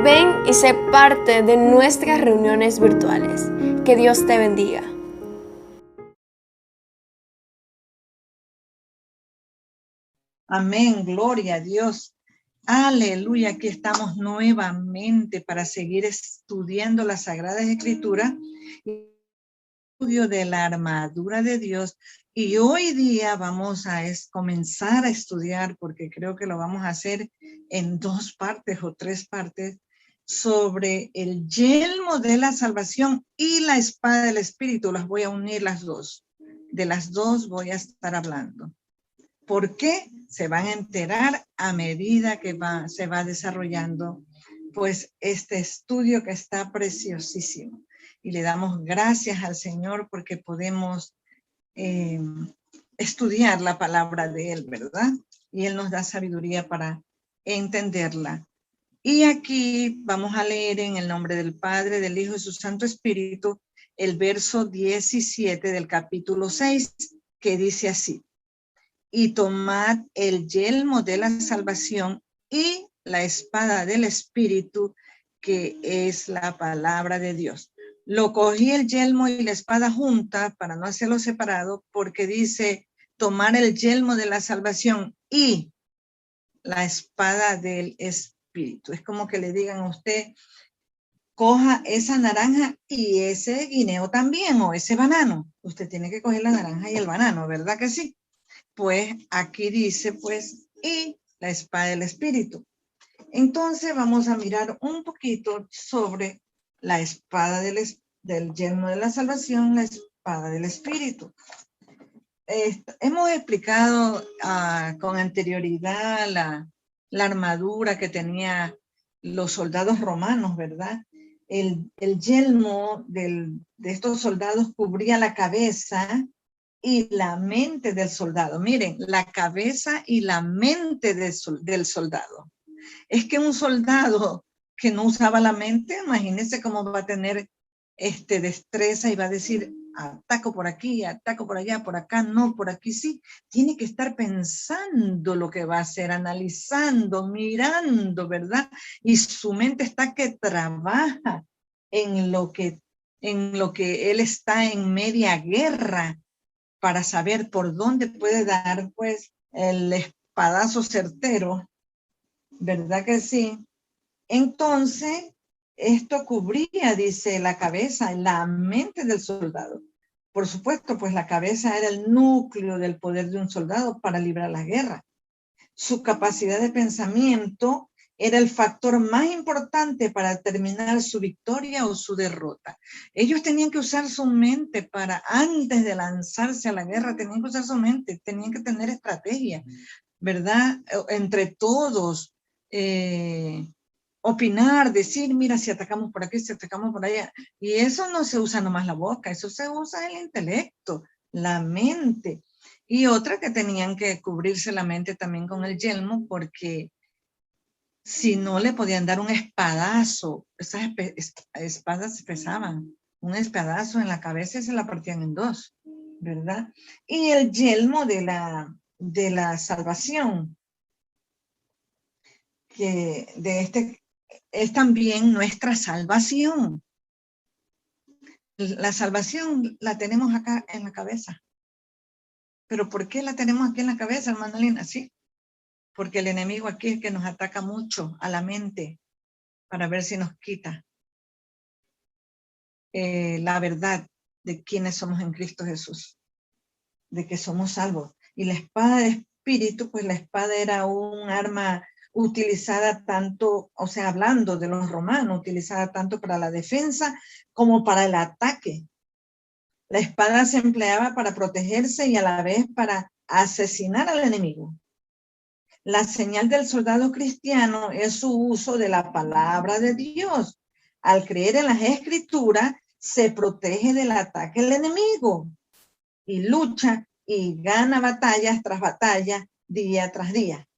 Ven y sé parte de nuestras reuniones virtuales. Que Dios te bendiga. Amén, gloria a Dios. Aleluya, aquí estamos nuevamente para seguir estudiando las Sagradas Escrituras, estudio de la armadura de Dios. Y hoy día vamos a comenzar a estudiar, porque creo que lo vamos a hacer en 2 partes o 3 partes, sobre el yelmo de la salvación y la espada del Espíritu. Las voy a unir las dos. De las dos voy a estar hablando. ¿Por qué? Se van a enterar a medida que se va desarrollando pues este estudio que está preciosísimo. Y le damos gracias al Señor porque podemos estudiar la palabra de Él, ¿verdad? Y Él nos da sabiduría para entenderla. Y aquí vamos a leer en el nombre del Padre, del Hijo y su Santo Espíritu, el verso 17 del capítulo 6, que dice así: y tomad el yelmo de la salvación y la espada del Espíritu, que es la palabra de Dios. Lo cogí el yelmo y la espada junta para no hacerlo separado, porque dice tomar el yelmo de la salvación y la espada del Espíritu. Es como que le digan a usted, coja esa naranja y ese guineo también, o ese banano. Usted tiene que coger la naranja y el banano, ¿verdad que sí? Pues aquí dice, pues, y la espada del Espíritu. Entonces vamos a mirar un poquito sobre la espada del yelmo de la salvación, la espada del Espíritu. Hemos explicado con anterioridad la armadura que tenía los soldados romanos, ¿verdad? El yelmo de estos soldados cubría la cabeza y la mente del soldado. Miren, la cabeza y la mente del soldado. Es que un soldado que no usaba la mente, imagínense cómo va a tener destreza y va a decir, ataco por aquí, ataco por allá, por acá no, por aquí sí. Tiene que estar pensando lo que va a hacer, analizando, mirando, ¿verdad? Y su mente está que trabaja en lo que él está en media guerra, para saber por dónde puede dar, pues, el espadazo certero, ¿verdad que sí? Entonces, esto cubría, dice, la cabeza, la mente del soldado. Por supuesto, pues la cabeza era el núcleo del poder de un soldado para librar la guerra. Su capacidad de pensamiento era el factor más importante para determinar su victoria o su derrota. Ellos tenían que usar su mente antes de lanzarse a la guerra, tenían que usar su mente, tenían que tener estrategia, ¿verdad? Entre todos, opinar, decir, mira, si atacamos por aquí, si atacamos por allá. Y eso no se usa nomás la boca, eso se usa el intelecto, la mente. Y otra que tenían que cubrirse la mente también con el yelmo, porque si no le podían dar un espadazo, esas espadas se pesaban, un espadazo en la cabeza y se la partían en 2, ¿verdad? Y el yelmo de la salvación, que es también nuestra salvación. La salvación la tenemos acá en la cabeza. ¿Pero por qué la tenemos aquí en la cabeza, hermana Lina? Sí, porque el enemigo aquí es que nos ataca mucho a la mente para ver si nos quita la verdad de quiénes somos en Cristo Jesús, de que somos salvos. Y la espada de Espíritu, pues la espada era un arma utilizada tanto, o sea, hablando de los romanos, utilizada tanto para la defensa como para el ataque. La espada se empleaba para protegerse y a la vez para asesinar al enemigo. La señal del soldado cristiano es su uso de la palabra de Dios. Al creer en las Escrituras, se protege del ataque del enemigo y lucha y gana batallas tras batallas, día tras día.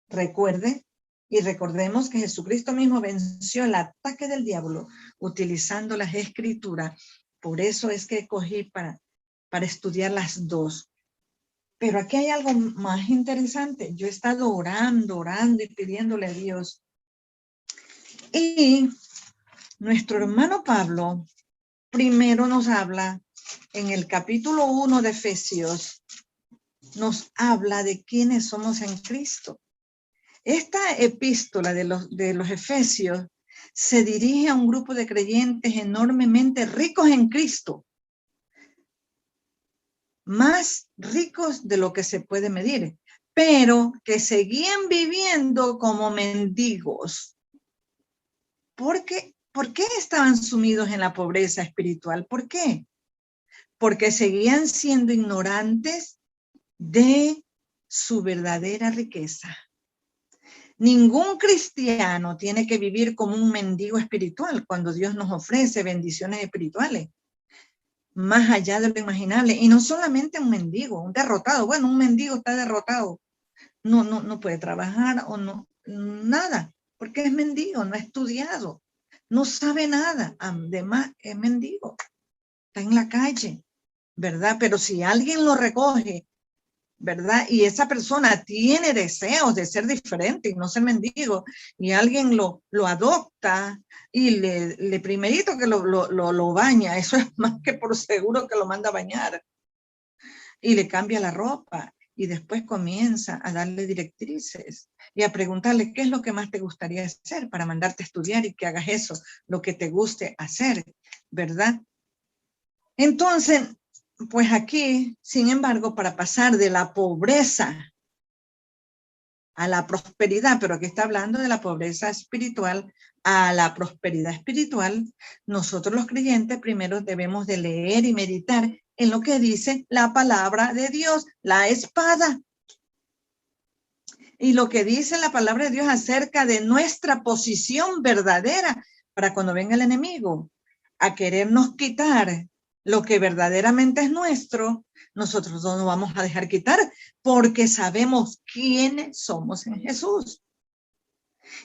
Recuerde y recordemos que Jesucristo mismo venció el ataque del diablo utilizando las escrituras. Por eso es que cogí para estudiar las dos. Pero aquí hay algo más interesante. Yo he estado orando y pidiéndole a Dios. Y nuestro hermano Pablo primero nos habla en el capítulo 1 de Efesios, nos habla de quiénes somos en Cristo. Esta epístola de los Efesios se dirige a un grupo de creyentes enormemente ricos en Cristo, más ricos de lo que se puede medir, pero que seguían viviendo como mendigos. ¿Por qué estaban sumidos en la pobreza espiritual? ¿Por qué? Porque seguían siendo ignorantes de su verdadera riqueza. Ningún cristiano tiene que vivir como un mendigo espiritual cuando Dios nos ofrece bendiciones espirituales, más allá de lo imaginable. Y no solamente un mendigo, un derrotado. Bueno, un mendigo está derrotado. No puede trabajar o no, nada, porque es mendigo, no ha estudiado, no sabe nada. Además, es mendigo, está en la calle, ¿verdad? Pero si alguien lo recoge, ¿verdad? Y esa persona tiene deseos de ser diferente y no ser mendigo, y alguien lo adopta y le primerito que lo baña, eso es más que por seguro que lo manda a bañar, y le cambia la ropa, y después comienza a darle directrices y a preguntarle qué es lo que más te gustaría hacer para mandarte a estudiar y que hagas eso, lo que te guste hacer, ¿verdad? Entonces, pues aquí, sin embargo, para pasar de la pobreza a la prosperidad, pero aquí está hablando de la pobreza espiritual a la prosperidad espiritual, nosotros los creyentes primero debemos de leer y meditar en lo que dice la palabra de Dios, la espada. Y lo que dice la palabra de Dios acerca de nuestra posición verdadera para cuando venga el enemigo a querernos quitar lo que verdaderamente es nuestro, nosotros no nos vamos a dejar quitar porque sabemos quiénes somos en Jesús.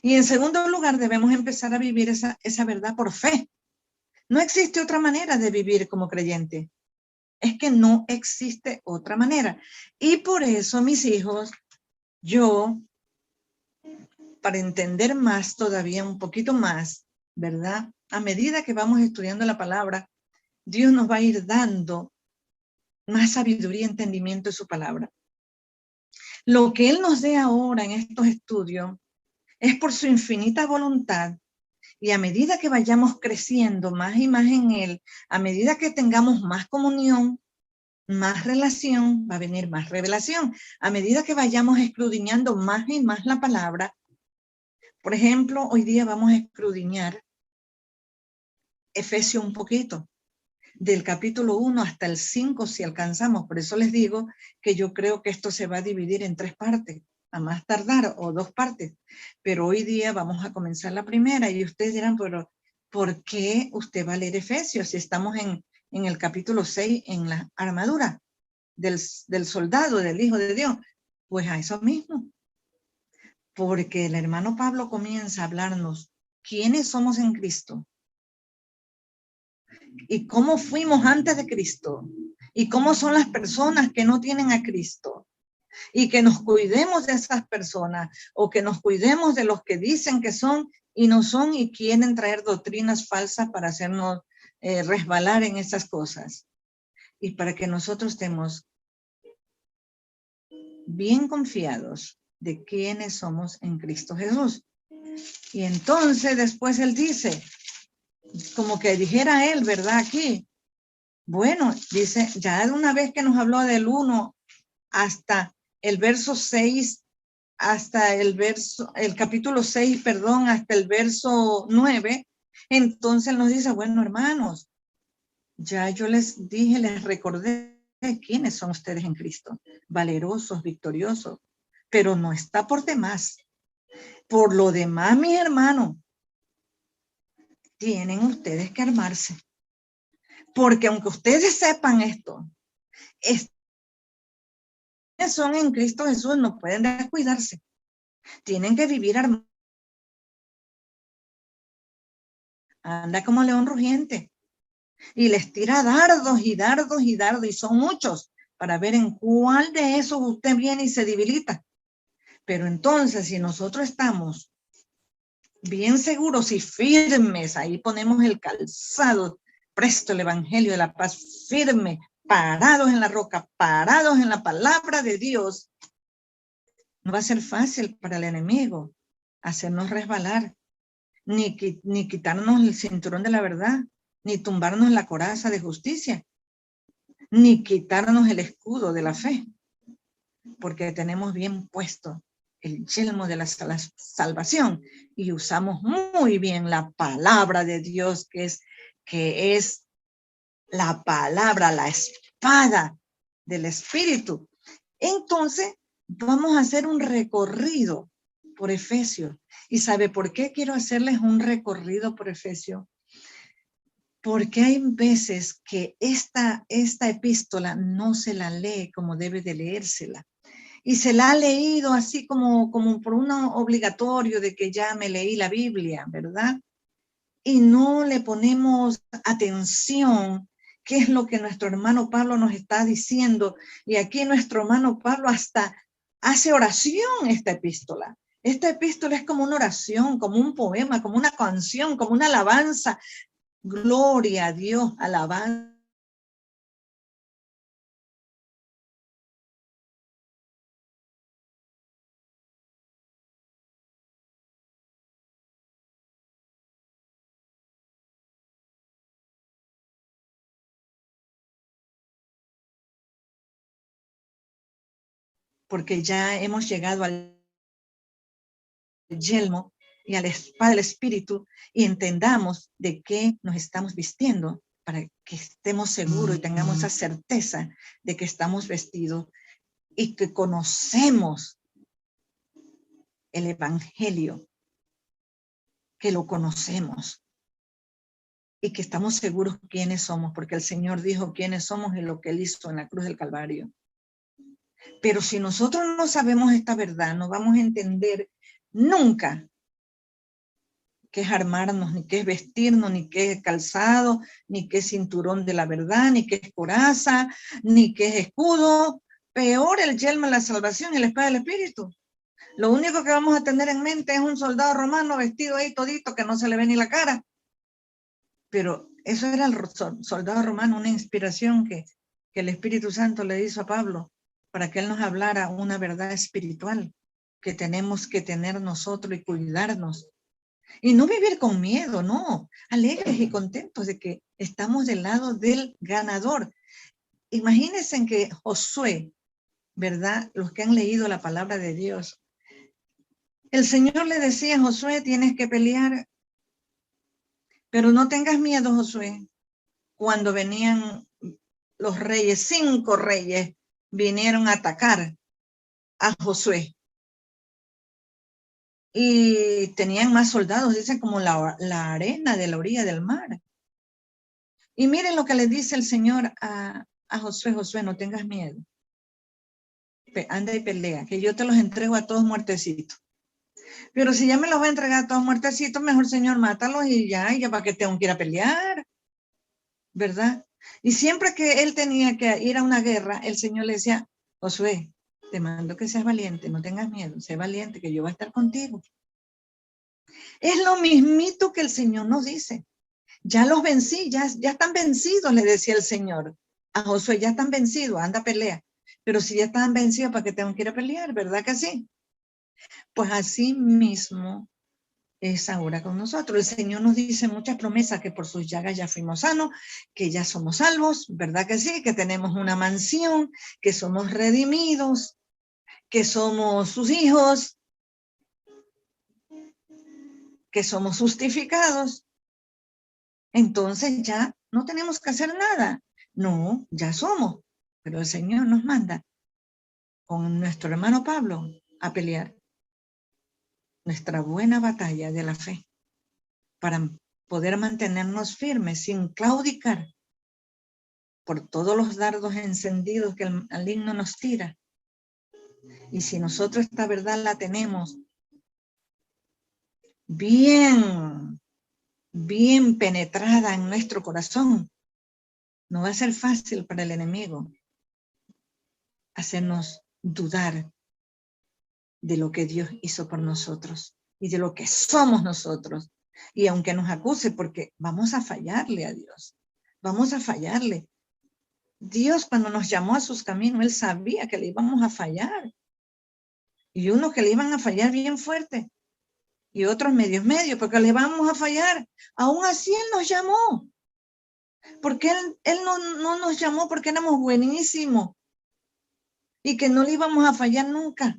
Y en segundo lugar, debemos empezar a vivir esa verdad por fe. No existe otra manera de vivir como creyente. Es que no existe otra manera. Y por eso, mis hijos, yo, para entender más todavía, un poquito más, ¿verdad? A medida que vamos estudiando la palabra, Dios nos va a ir dando más sabiduría y entendimiento de su palabra. Lo que Él nos dé ahora en estos estudios es por su infinita voluntad, y a medida que vayamos creciendo más y más en Él, a medida que tengamos más comunión, más relación, va a venir más revelación. A medida que vayamos escudriñando más y más la palabra, por ejemplo, hoy día vamos a escudriñar Efesios un poquito, del capítulo 1 hasta el 5 si alcanzamos. Por eso les digo que yo creo que esto se va a dividir en 3 partes, a más tardar, o 2 partes. Pero hoy día vamos a comenzar la primera y ustedes dirán, pero ¿por qué usted va a leer Efesios si estamos en el capítulo 6 en la armadura del soldado, del Hijo de Dios? Pues a eso mismo. Porque el hermano Pablo comienza a hablarnos quiénes somos en Cristo y cómo fuimos antes de Cristo y cómo son las personas que no tienen a Cristo, y que nos cuidemos de esas personas o que nos cuidemos de los que dicen que son y no son y quieren traer doctrinas falsas para hacernos resbalar en esas cosas, y para que nosotros estemos bien confiados de quiénes somos en Cristo Jesús. Y entonces después él dice, como que dijera él, ¿verdad? Aquí, bueno, dice, ya de una vez que nos habló del 1 hasta el verso 6, hasta el capítulo 6, perdón, hasta el verso 9, entonces él nos dice, bueno, hermanos, ya yo les dije, les recordé quiénes son ustedes en Cristo, valerosos, victoriosos, pero no está por demás. Por lo demás, mis hermanos, tienen ustedes que armarse, porque aunque ustedes sepan esto, son en Cristo Jesús no pueden descuidarse. Tienen que vivir armados. Anda como león rugiente. Y les tira dardos y dardos y dardos, y son muchos, para ver en cuál de esos usted viene y se debilita. Pero entonces, si nosotros estamos bien seguros y firmes, ahí ponemos el calzado, presto el evangelio de la paz, firme, parados en la roca, parados en la palabra de Dios, no va a ser fácil para el enemigo hacernos resbalar, ni quitarnos el cinturón de la verdad, ni tumbarnos la coraza de justicia, ni quitarnos el escudo de la fe, porque tenemos bien puesto el yelmo de la salvación y usamos muy bien la palabra de Dios, que es la palabra, la espada del Espíritu. Entonces, vamos a hacer un recorrido por Efesios. ¿Y sabe por qué quiero hacerles un recorrido por Efesios? Porque hay veces que esta epístola no se la lee como debe de leérsela. Y se la ha leído así como por uno obligatorio de que ya me leí la Biblia, ¿verdad? Y no le ponemos atención qué es lo que nuestro hermano Pablo nos está diciendo. Y aquí nuestro hermano Pablo hasta hace oración esta epístola. Esta epístola es como una oración, como un poema, como una canción, como una alabanza. Gloria a Dios, alabanza. Porque ya hemos llegado al yelmo y a la espada del Espíritu y entendamos de qué nos estamos vistiendo para que estemos seguros y tengamos esa certeza de que estamos vestidos y que conocemos el Evangelio, que lo conocemos y que estamos seguros quiénes somos, porque el Señor dijo quiénes somos y lo que Él hizo en la cruz del Calvario. Pero si nosotros no sabemos esta verdad, no vamos a entender nunca qué es armarnos, ni qué es vestirnos, ni qué es calzado, ni qué es cinturón de la verdad, ni qué es coraza, ni qué es escudo. Peor el yelmo de la salvación y la espada del Espíritu. Lo único que vamos a tener en mente es un soldado romano vestido ahí todito que no se le ve ni la cara. Pero eso era el soldado romano, una inspiración que el Espíritu Santo le hizo a Pablo para que él nos hablara una verdad espiritual que tenemos que tener nosotros y cuidarnos. Y no vivir con miedo, no, alegres y contentos de que estamos del lado del ganador. Imagínense en que Josué, ¿verdad? Los que han leído la palabra de Dios, el Señor le decía a Josué, tienes que pelear, pero no tengas miedo, Josué. Cuando venían los reyes, 5 reyes, vinieron a atacar a Josué. Y tenían más soldados, dicen como la arena de la orilla del mar. Y miren lo que le dice el Señor a Josué: Josué, no tengas miedo. Anda y pelea, que yo te los entrego a todos muertecitos. Pero si ya me los voy a entregar a todos muertecitos, mejor, Señor, mátalos y ya para que tengo que ir a pelear, ¿verdad? Y siempre que él tenía que ir a una guerra, el Señor le decía: Josué, te mando que seas valiente, no tengas miedo, sé valiente, que yo voy a estar contigo. Es lo mismito que el Señor nos dice. Ya los vencí, ya están vencidos, le decía el Señor a Josué, ya están vencidos, anda a pelear. Pero si ya están vencidos, ¿para qué tengo que ir a pelear? ¿Verdad que sí? Pues así mismo es ahora con nosotros. El Señor nos dice muchas promesas, que por sus llagas ya fuimos sanos, que ya somos salvos, ¿verdad que sí? Que tenemos una mansión, que somos redimidos, que somos sus hijos, que somos justificados. Entonces ya no tenemos que hacer nada. No, ya somos. Pero el Señor nos manda con nuestro hermano Pablo a pelear nuestra buena batalla de la fe para poder mantenernos firmes sin claudicar por todos los dardos encendidos que el maligno nos tira. Y si nosotros esta verdad la tenemos bien penetrada en nuestro corazón, no va a ser fácil para el enemigo hacernos dudar de lo que Dios hizo por nosotros y de lo que somos nosotros. Y aunque nos acuse, porque vamos a fallarle a Dios, vamos a fallarle. Dios, cuando nos llamó a sus caminos, Él sabía que le íbamos a fallar. Y unos que le iban a fallar bien fuerte, y otros medios, porque le vamos a fallar. Aún así Él nos llamó. Porque Él no nos llamó porque éramos buenísimos y que no le íbamos a fallar nunca.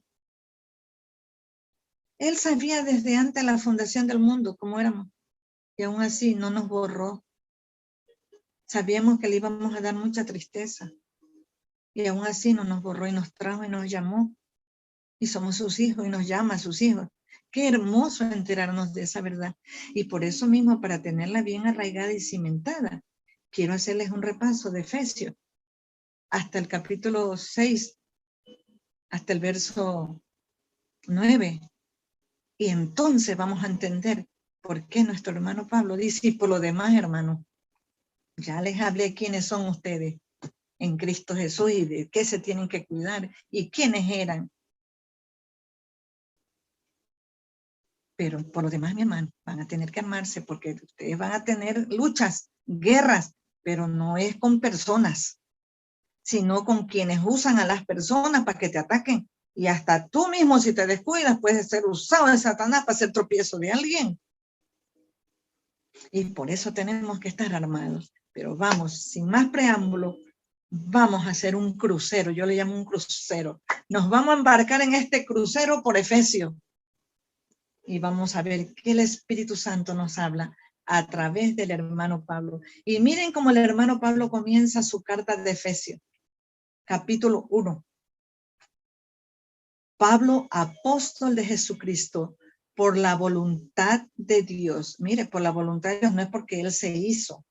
Él sabía desde antes de la fundación del mundo cómo éramos. Y aún así no nos borró. Sabíamos que le íbamos a dar mucha tristeza. Y aún así no nos borró y nos trajo y nos llamó. Y somos sus hijos y nos llama a sus hijos. Qué hermoso enterarnos de esa verdad. Y por eso mismo, para tenerla bien arraigada y cimentada, quiero hacerles un repaso de Efesios hasta el capítulo 6, hasta el verso 9. Y entonces vamos a entender por qué nuestro hermano Pablo dice, y por lo demás, hermano, ya les hablé quiénes son ustedes en Cristo Jesús y de qué se tienen que cuidar y quiénes eran. Pero por lo demás, mi hermano, van a tener que amarse porque ustedes van a tener luchas, guerras, pero no es con personas, sino con quienes usan a las personas para que te ataquen. Y hasta tú mismo, si te descuidas, puedes ser usado de Satanás para hacer tropiezo de alguien. Y por eso tenemos que estar armados. Pero vamos, sin más preámbulo, vamos a hacer un crucero. Yo le llamo un crucero. Nos vamos a embarcar en este crucero por Efesios. Y vamos a ver qué el Espíritu Santo nos habla a través del hermano Pablo. Y miren cómo el hermano Pablo comienza su carta de Efesios, capítulo 1. Pablo, apóstol de Jesucristo, por la voluntad de Dios. Mire, por la voluntad de Dios, no es porque Él se hizo,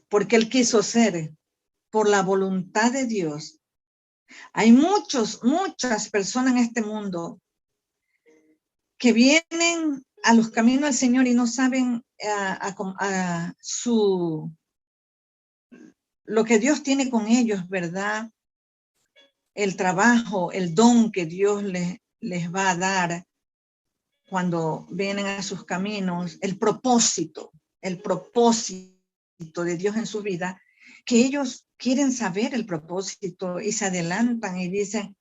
porque Él quiso ser, por la voluntad de Dios. Hay muchas personas en este mundo que vienen a los caminos del Señor y no saben lo que Dios tiene con ellos, ¿verdad? El trabajo, el don que Dios les va a dar cuando vienen a sus caminos, el propósito de Dios en su vida, que ellos quieren saber el propósito y se adelantan y dicen,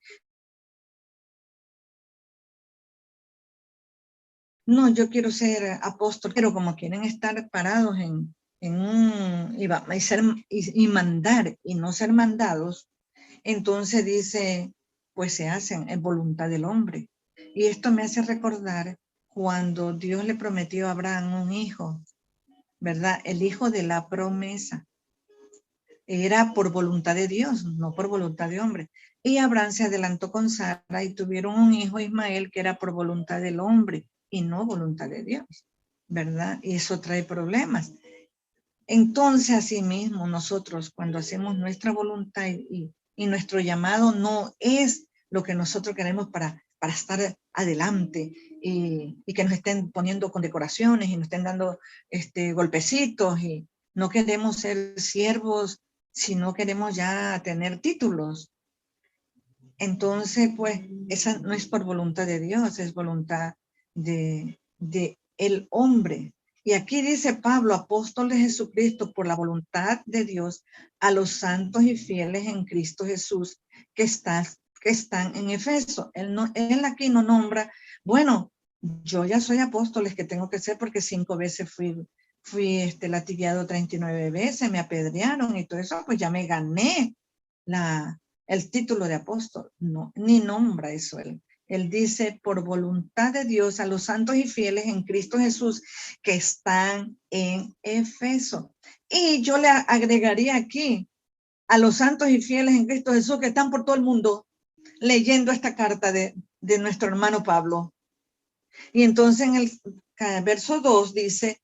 no, yo quiero ser apóstol, pero como quieren estar parados y mandar y no ser mandados, entonces dice, pues se hacen, es voluntad del hombre. Y esto me hace recordar cuando Dios le prometió a Abraham un hijo, ¿verdad? El hijo de la promesa. Era por voluntad de Dios, no por voluntad de hombre. Y Abraham se adelantó con Sara y tuvieron un hijo, Ismael, que era por voluntad del hombre y no voluntad de Dios, ¿verdad? Y eso trae problemas. Entonces, asimismo, nosotros cuando hacemos nuestra voluntad y nuestro llamado no es lo que nosotros queremos para estar adelante y que nos estén poniendo condecoraciones y nos estén dando golpecitos y no queremos ser siervos, sino queremos ya tener títulos. Entonces, pues, esa no es por voluntad de Dios, es voluntad de el hombre. Y aquí dice Pablo, apóstol de Jesucristo, por la voluntad de Dios, a los santos y fieles en Cristo Jesús que están en Efeso. Él aquí no nombra, bueno, yo ya soy apóstol, es que tengo que ser porque 5 veces fui latigueado 39 veces, me apedrearon y todo eso, pues ya me gané el título de apóstol. No, ni nombra eso él. Él dice, por voluntad de Dios, a los santos y fieles en Cristo Jesús que están en Efeso. Y yo le agregaría aquí, a los santos y fieles en Cristo Jesús que están por todo el mundo leyendo esta carta de nuestro hermano Pablo. Y entonces en el verso 2 dice,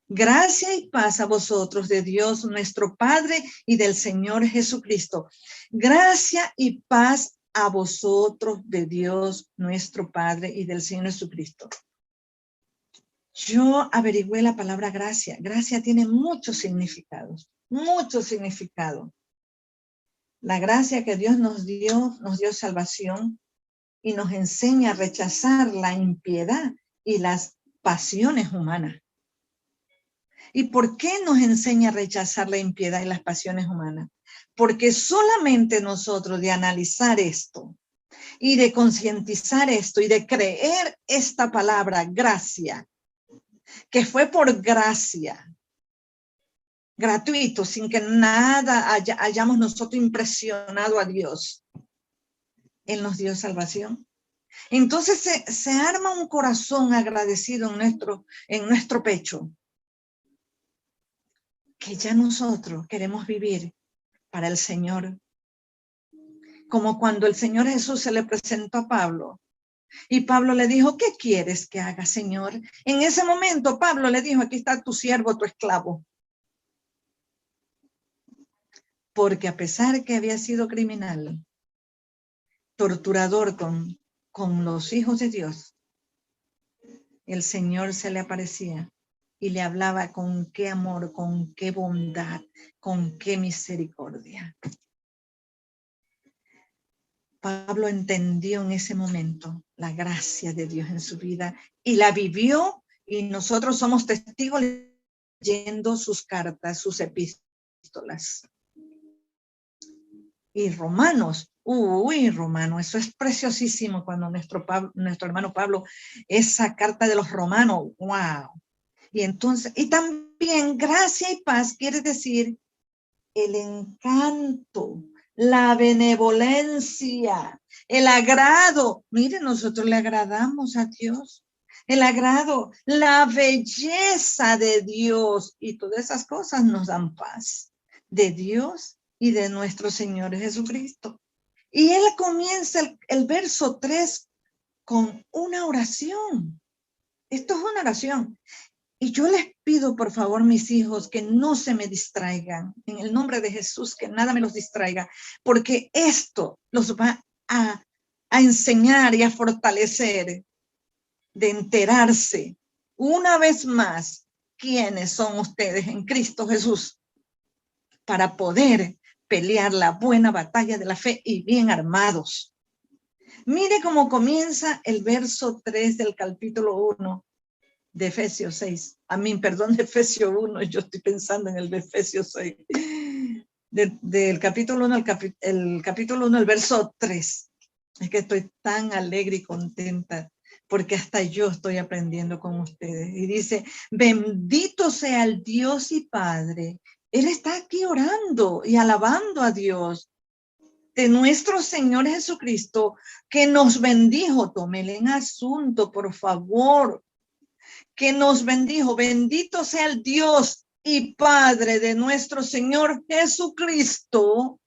gracia y paz a vosotros de Dios nuestro Padre y del Señor Jesucristo. Gracia y paz a vosotros de Dios nuestro Padre y del Señor Jesucristo. Yo averigüé la palabra gracia. Gracia tiene muchos significados, muchos significados. La gracia que Dios nos dio salvación y nos enseña a rechazar la impiedad y las pasiones humanas. ¿Y por qué nos enseña a rechazar la impiedad y las pasiones humanas? Porque solamente nosotros de analizar esto y de concientizar esto y de creer esta palabra gracia, que fue por gracia, gratuito, sin que nada hayamos nosotros impresionado a Dios, Él nos dio salvación. Entonces se arma un corazón agradecido en nuestro pecho, que ya nosotros queremos vivir para el Señor. Como cuando el Señor Jesús se le presentó a Pablo y Pablo le dijo, ¿qué quieres que haga, Señor? En ese momento Pablo le dijo, aquí está tu siervo, tu esclavo. Porque a pesar que había sido criminal, torturador con los hijos de Dios, el Señor se le aparecía y le hablaba con qué amor, con qué bondad, con qué misericordia. Pablo entendió en ese momento la gracia de Dios en su vida y la vivió, y nosotros somos testigos leyendo sus cartas, sus epístolas. Y Romanos, Romano, eso es preciosísimo cuando nuestro hermano Pablo, esa carta de los Romanos, wow. Y entonces, y también gracia y paz quiere decir el encanto, la benevolencia, el agrado. Miren, nosotros le agradamos a Dios. El agrado, la belleza de Dios, y todas esas cosas nos dan paz de Dios y de nuestro Señor Jesucristo. Y él comienza el verso 3 con una oración. Esto es una oración. Y yo les pido, por favor, mis hijos, que no se me distraigan. En el nombre de Jesús, que nada me los distraiga. Porque esto los va a enseñar y a fortalecer de enterarse una vez más quiénes son ustedes en Cristo Jesús, para poder pelear la buena batalla de la fe y bien armados. Mire cómo comienza el verso 3 del capítulo 1 de Efesios 6. De Efesios 1, yo estoy pensando en el de Efesios 6. Del capítulo 1 el capítulo 1, el verso 3. Es que estoy tan alegre y contenta porque hasta yo estoy aprendiendo con ustedes. Y dice, bendito sea el Dios y Padre. Él está aquí orando y alabando a Dios, de nuestro Señor Jesucristo, que nos bendijo. Tómele en asunto, por favor. Que nos bendijo. Bendito sea el Dios y Padre de nuestro Señor Jesucristo,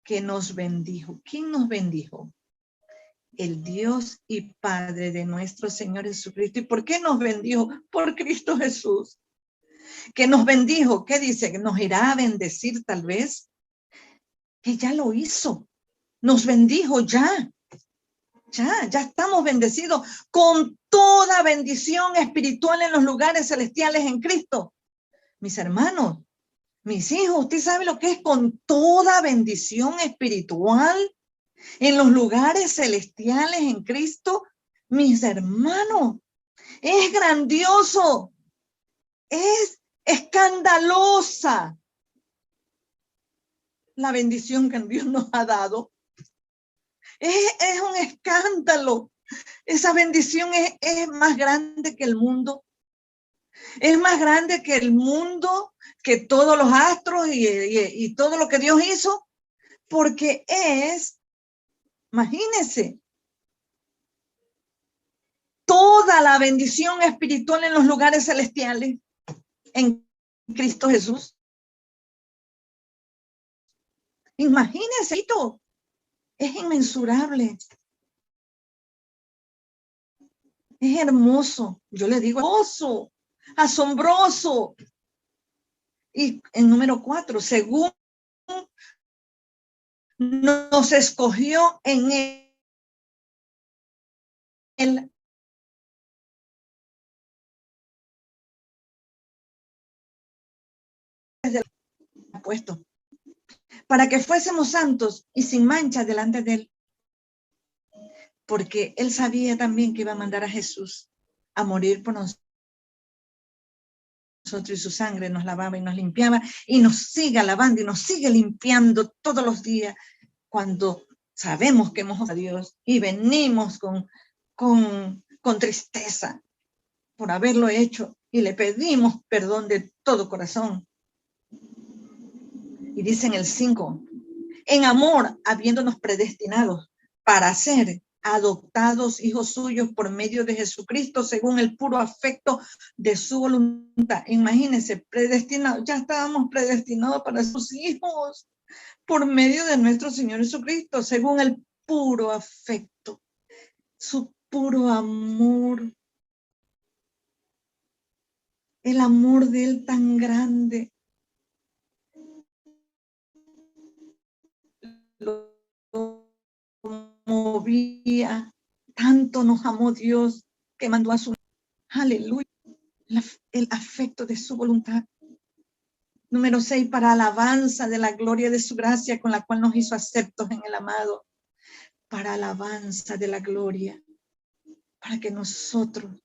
que nos bendijo. ¿Quién nos bendijo? El Dios y Padre de nuestro Señor Jesucristo. ¿Y por qué nos bendijo? Por Cristo Jesús. Que nos bendijo. ¿Qué dice? Que nos irá a bendecir tal vez. Que ya lo hizo. Nos bendijo ya. Ya estamos bendecidos con toda bendición espiritual en los lugares celestiales en Cristo. Mis hermanos, mis hijos, ¿usted sabe lo que es con toda bendición espiritual en los lugares celestiales en Cristo? Mis hermanos, es grandioso, es escandalosa la bendición que Dios nos ha dado. Es un escándalo. Esa bendición es más grande que el mundo. Es más grande que el mundo, que todos los astros y todo lo que Dios hizo, porque imagínense, toda la bendición espiritual en los lugares celestiales en Cristo Jesús. Imagínense esto. Es inmensurable. Es hermoso. Yo le digo hermoso, asombroso. Y en número 4, según nos escogió en Él desde el puesto, para que fuésemos santos y sin mancha delante de Él, porque Él sabía también que iba a mandar a Jesús a morir por nosotros y su sangre nos lavaba y nos limpiaba y nos sigue lavando y nos sigue limpiando todos los días cuando sabemos que hemos a Dios y venimos con tristeza por haberlo hecho y le pedimos perdón de todo corazón. Y dice en el 5, en amor, habiéndonos predestinados para ser adoptados hijos suyos por medio de Jesucristo, según el puro afecto de su voluntad. Imagínense, predestinados, ya estábamos predestinados para sus hijos por medio de nuestro Señor Jesucristo, según el puro afecto, su puro amor, el amor de Él tan grande. Lo movía, tanto nos amó Dios que mandó a su, aleluya, el afecto de su voluntad. Número 6, para alabanza de la gloria de su gracia con la cual nos hizo aceptos en el amado, para alabanza de la gloria, para que nosotros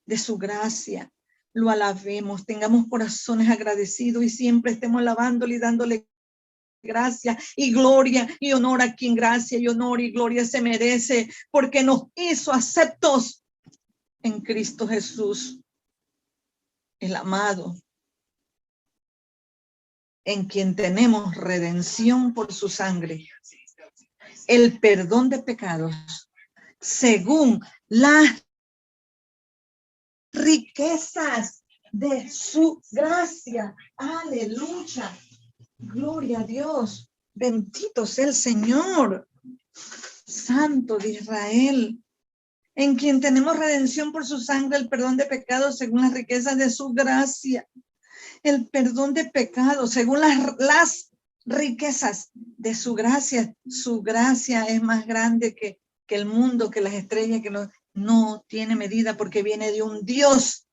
de su gracia lo alabemos, tengamos corazones agradecidos y siempre estemos alabándole y dándole gracia y gloria y honor a quien gracia y honor y gloria se merece, porque nos hizo aceptos en Cristo Jesús, el amado, en quien tenemos redención por su sangre, el perdón de pecados, según las riquezas de su gracia. Aleluya. Gloria a Dios. Bendito sea el Señor, Santo de Israel, en quien tenemos redención por su sangre, el perdón de pecados según las riquezas de su gracia. El perdón de pecados según las riquezas de su gracia. Su gracia es más grande que el mundo, que las estrellas, que no tiene medida, porque viene de un Dios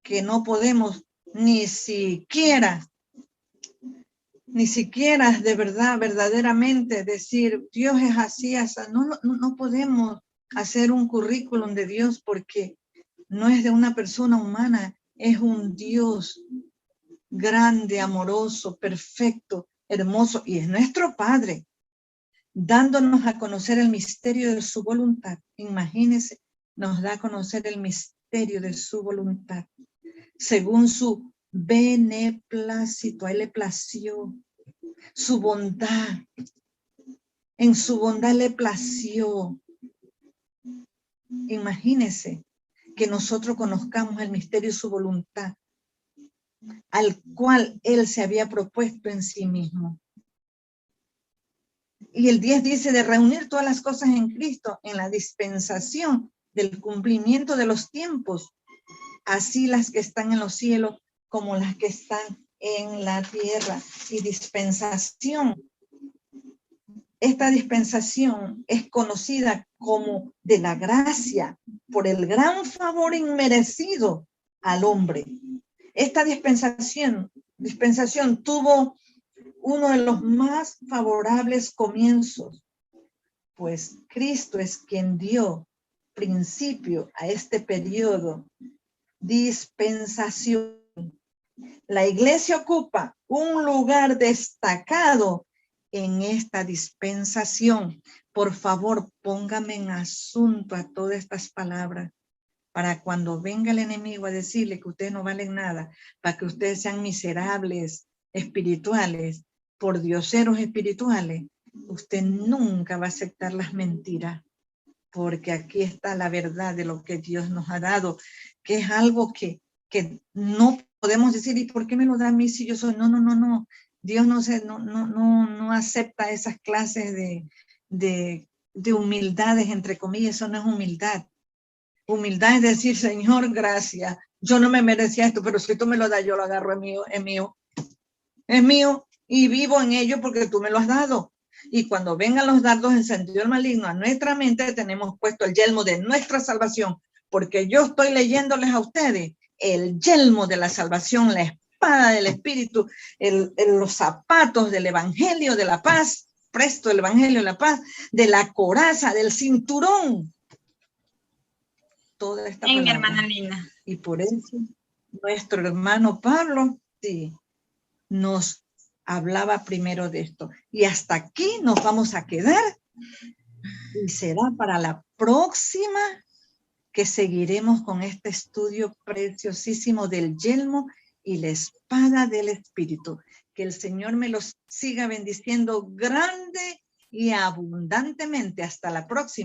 que no podemos ni siquiera de verdad, verdaderamente decir, Dios es así, así. No podemos hacer un currículum de Dios porque no es de una persona humana, es un Dios grande, amoroso, perfecto, hermoso, y es nuestro Padre, dándonos a conocer el misterio de su voluntad. Imagínense, nos da a conocer el misterio de su voluntad, según su beneplácito. A Él le plació su bondad, en su bondad le plació. Imagínense que nosotros conozcamos el misterio de su voluntad, al cual Él se había propuesto en sí mismo. Y el 10 dice de reunir todas las cosas en Cristo, en la dispensación del cumplimiento de los tiempos, así las que están en los cielos como las que están en la tierra. Y dispensación, esta dispensación es conocida como de la gracia por el gran favor inmerecido al hombre. Esta dispensación tuvo uno de los más favorables comienzos, pues Cristo es quien dio principio a este periodo dispensación. La iglesia ocupa un lugar destacado en esta dispensación. Por favor, póngame en asunto a todas estas palabras para cuando venga el enemigo a decirle que ustedes no valen nada, para que ustedes sean miserables espirituales, por dioseros espirituales, usted nunca va a aceptar las mentiras, porque aquí está la verdad de lo que Dios nos ha dado, que es algo que no podemos decir, ¿y por qué me lo da a mí si yo soy? No. Dios no acepta esas clases de humildades, entre comillas. Eso no es humildad. Humildad es decir, Señor, gracias. Yo no me merecía esto, pero si tú me lo das, yo lo agarro, es mío y vivo en ello porque tú me lo has dado. Y cuando vengan los dardos en sentido maligno a nuestra mente, tenemos puesto el yelmo de nuestra salvación, porque yo estoy leyéndoles a ustedes el yelmo de la salvación, la espada del Espíritu, los zapatos del Evangelio de la paz, presto el Evangelio de la paz, de la coraza, del cinturón. Toda esta palabra. Mi hermana Lina. Y por eso nuestro hermano Pablo, sí, nos hablaba primero de esto. Y hasta aquí nos vamos a quedar. Y será para la próxima que seguiremos con este estudio preciosísimo del yelmo y la espada del Espíritu. Que el Señor me los siga bendiciendo grande y abundantemente. Hasta la próxima.